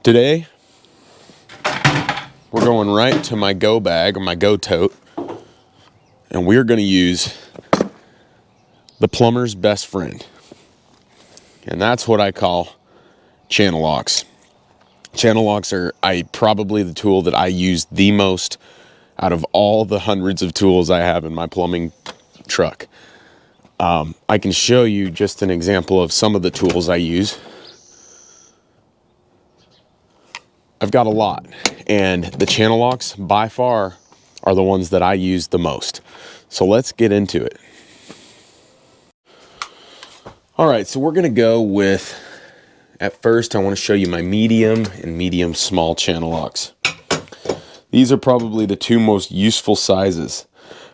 Today, we're going right to my go bag or my go tote, and we're going to use the plumber's best friend. And that's what I call channel locks. Channel locks are probably the tool that I use the most out of all the hundreds of tools I have in my plumbing truck. I can show you just an example of some of the tools I use. I've got a lot, and the channel locks by far are the ones that I use the most. So let's get into it. All right, so we're gonna go with, at first I wanna show you my medium and medium small channel locks. These are probably the two most useful sizes.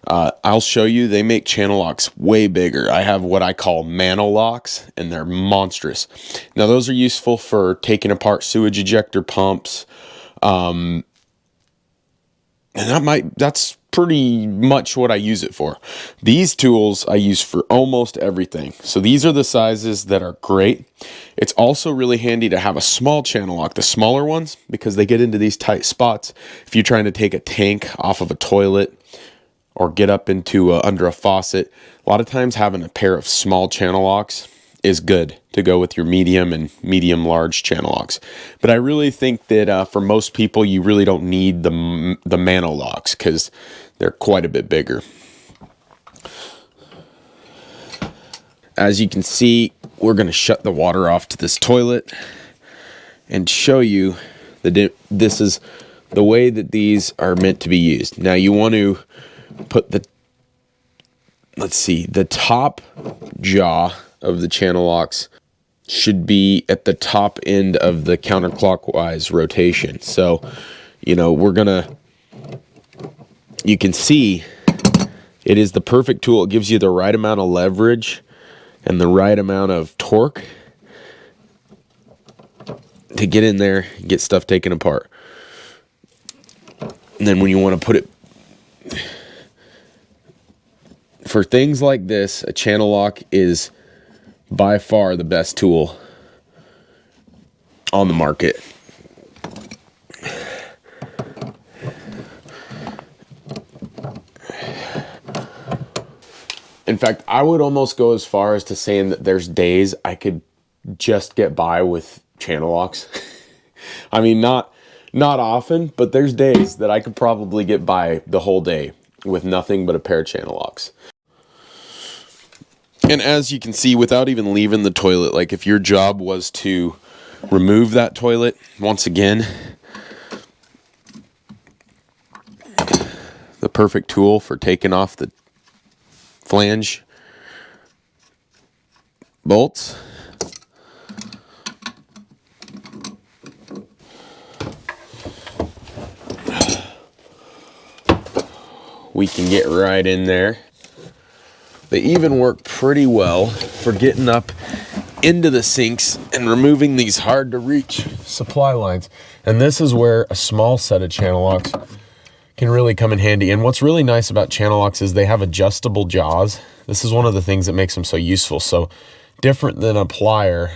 I'll show you, they make channel locks way bigger. I have what I call mano locks, and they're monstrous. Now those are useful for taking apart sewage ejector pumps. And that's pretty much what I use it for. These tools I use for almost everything. So these are the sizes that are great. It's also really handy to have a small channel lock, the smaller ones, because they get into these tight spots. If you're trying to take a tank off of a toilet or get up into under a faucet, a lot of times having a pair of small channel locks is good to go with your medium and medium large channel locks. But I really think that for most people, you really don't need the mano locks because they're quite a bit bigger. As you can see, we're going to shut the water off to this toilet and show you that this is the way that these are meant to be used. Now you want to put the top jaw of the channel locks should be at the top end of the counterclockwise rotation. So, you know, you can see it is the perfect tool. It gives you the right amount of leverage and the right amount of torque to get in there and get stuff taken apart. And then when you want to put it, for things like this, a channel lock is by far the best tool on the market. In fact, I would almost go as far as to saying that there's days I could just get by with channel locks. I mean, not often, but there's days that I could probably get by the whole day with nothing but a pair of channel locks. And as you can see, without even leaving the toilet, like if your job was to remove that toilet, once again, the perfect tool for taking off the flange bolts. We can get right in there. They even work pretty well for getting up into the sinks and removing these hard to reach supply lines. And this is where a small set of channel locks can really come in handy. And what's really nice about channel locks is they have adjustable jaws. This is one of the things that makes them so useful. So different than a plier,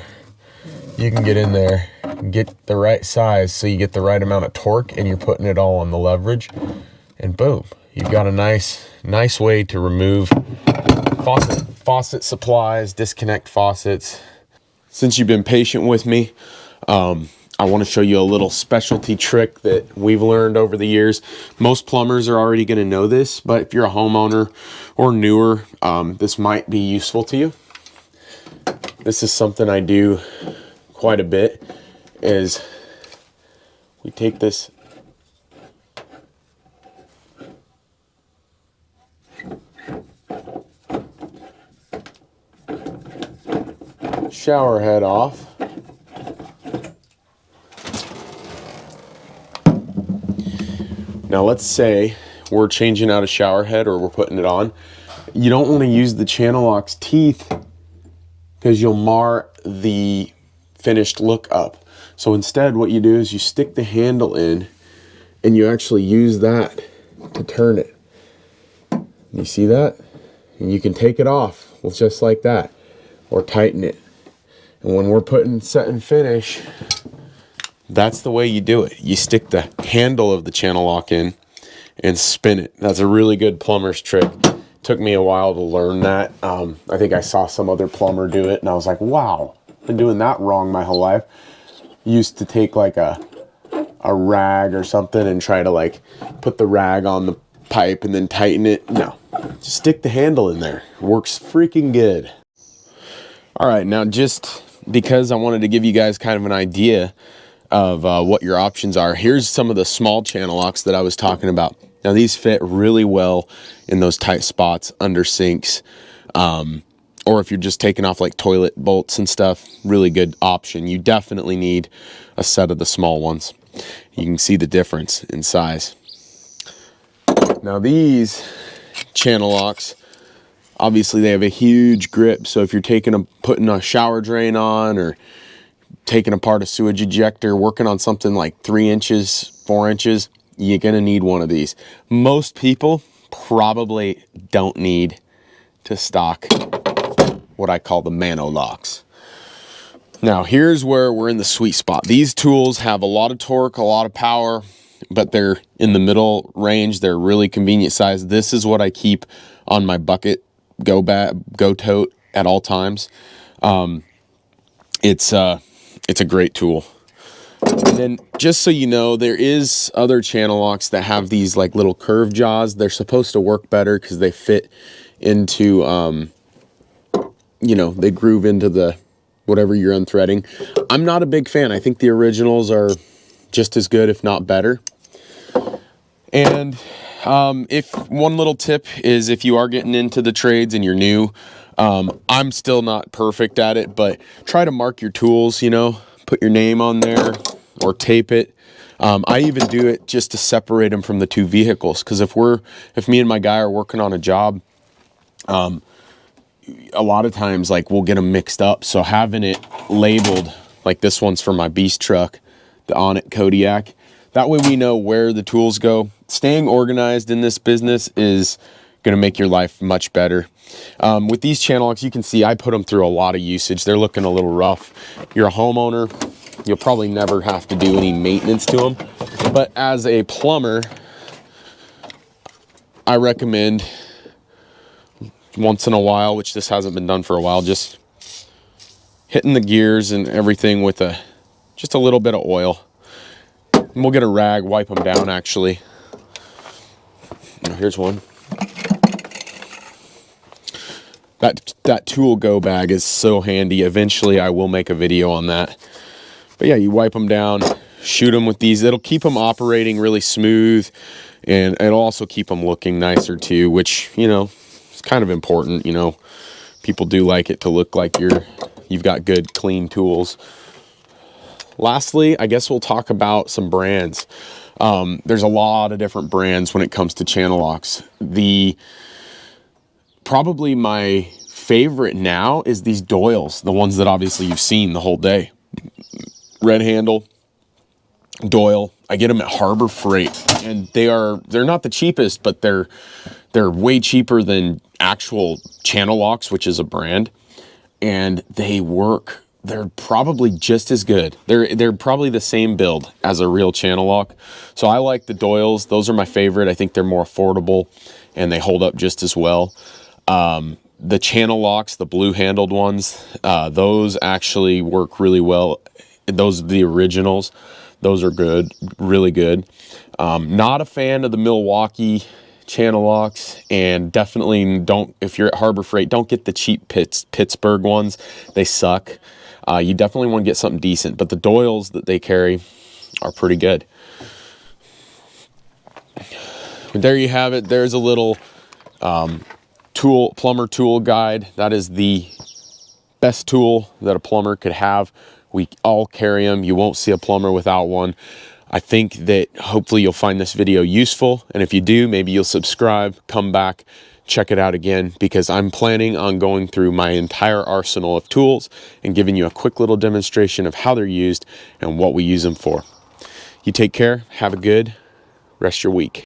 you can get in there and get the right size so you get the right amount of torque, and you're putting it all on the leverage, and boom, you've got a nice way to remove faucet supplies, disconnect faucets. Since you've been patient with me, I want to show you a little specialty trick that we've learned over the years. Most plumbers are already going to know this, but if you're a homeowner or newer, this might be useful to you. This is something I do quite a bit, is we take this shower head off. Now let's say we're changing out a shower head or we're putting it on. You don't want to use the channel lock's teeth because you'll mar the finished look up. So instead what you do is you stick the handle in and you actually use that to turn it. You see that? And you can take it off just like that, or tighten it. And when we're putting set and finish, That's the way you do it. You stick the handle of the channel lock in and spin it. That's a really good plumber's trick. Took me a while to learn that. I think I saw some other plumber do it and I was like, wow, I've been doing that wrong my whole life. Used to take like a rag or something and try to like put the rag on the pipe and then tighten it. No, just stick the handle in there. Works freaking good. All right, now just because I wanted to give you guys kind of an idea of what your options are, here's some of the small channel locks that I was talking about. Now these fit really well in those tight spots under sinks, or if you're just taking off like toilet bolts and stuff, really good option. You definitely need a set of the small ones. You can see the difference in size. Now these channel locks, obviously they have a huge grip, so if you're putting a shower drain on or taking apart a sewage ejector, working on something like 3 inches, 4 inches, you're gonna need one of these. Most people probably don't need to stock what I call the mano locks. Now here's where we're in the sweet spot. These tools have a lot of torque, a lot of power, but they're in the middle range. They're really convenient size. This is what I keep on my bucket go tote at all times. It's a great tool. And then just so you know, there is other channel locks that have these like little curved jaws. They're supposed to work better because they fit into, you know, they groove into the whatever you're unthreading. I'm not a big fan. I think the originals are just as good, if not better. And if one little tip is if you are getting into the trades and you're new, I'm still not perfect at it, but try to mark your tools, you know, put your name on there or tape it. I even do it just to separate them from the two vehicles. Cause if me and my guy are working on a job, a lot of times like we'll get them mixed up. So having it labeled, like this one's for my beast truck, the Onnit Kodiak, that way we know where the tools go. Staying organized in this business is going to make your life much better. With these channel locks, you can see I put them through a lot of usage. They're looking a little rough. You're a homeowner, you'll probably never have to do any maintenance to them. But as a plumber, I recommend once in a while, which this hasn't been done for a while, just hitting the gears and everything with just a little bit of oil. And we'll get a rag, wipe them down actually. Now, here's one. That tool go bag is so handy. Eventually I will make a video on that. But yeah, you wipe them down, shoot them with these. It'll keep them operating really smooth, and it'll also keep them looking nicer too, which, you know, is kind of important. You know, people do like it to look like you've got good, clean tools. Lastly, I guess we'll talk about some brands. There's a lot of different brands when it comes to channel locks. Probably my favorite now is these Doyles, the ones that obviously you've seen the whole day. Red handle, Doyle. I get them at Harbor Freight, and they're not the cheapest, but they're way cheaper than actual channel locks, which is a brand, and they work. They're probably just as good. They're probably the same build as a real channel lock. So I like the Doyles. Those are my favorite. I think they're more affordable and they hold up just as well. The channel locks, the blue handled ones, those actually work really well. Those are the originals. Those are good, really good. Not a fan of the Milwaukee channel locks, and definitely don't, if you're at Harbor Freight, don't get the cheap Pittsburgh ones. They suck. You definitely want to get something decent, but the Doyles that they carry are pretty good. But there you have it. There's a little plumber tool guide. That is the best tool that a plumber could have. We all carry them. You won't see a plumber without one. I think that hopefully you'll find this video useful, and if you do, maybe you'll subscribe, come back, check it out again, because I'm planning on going through my entire arsenal of tools and giving you a quick little demonstration of how they're used and what we use them for. You take care, have a good rest of your week.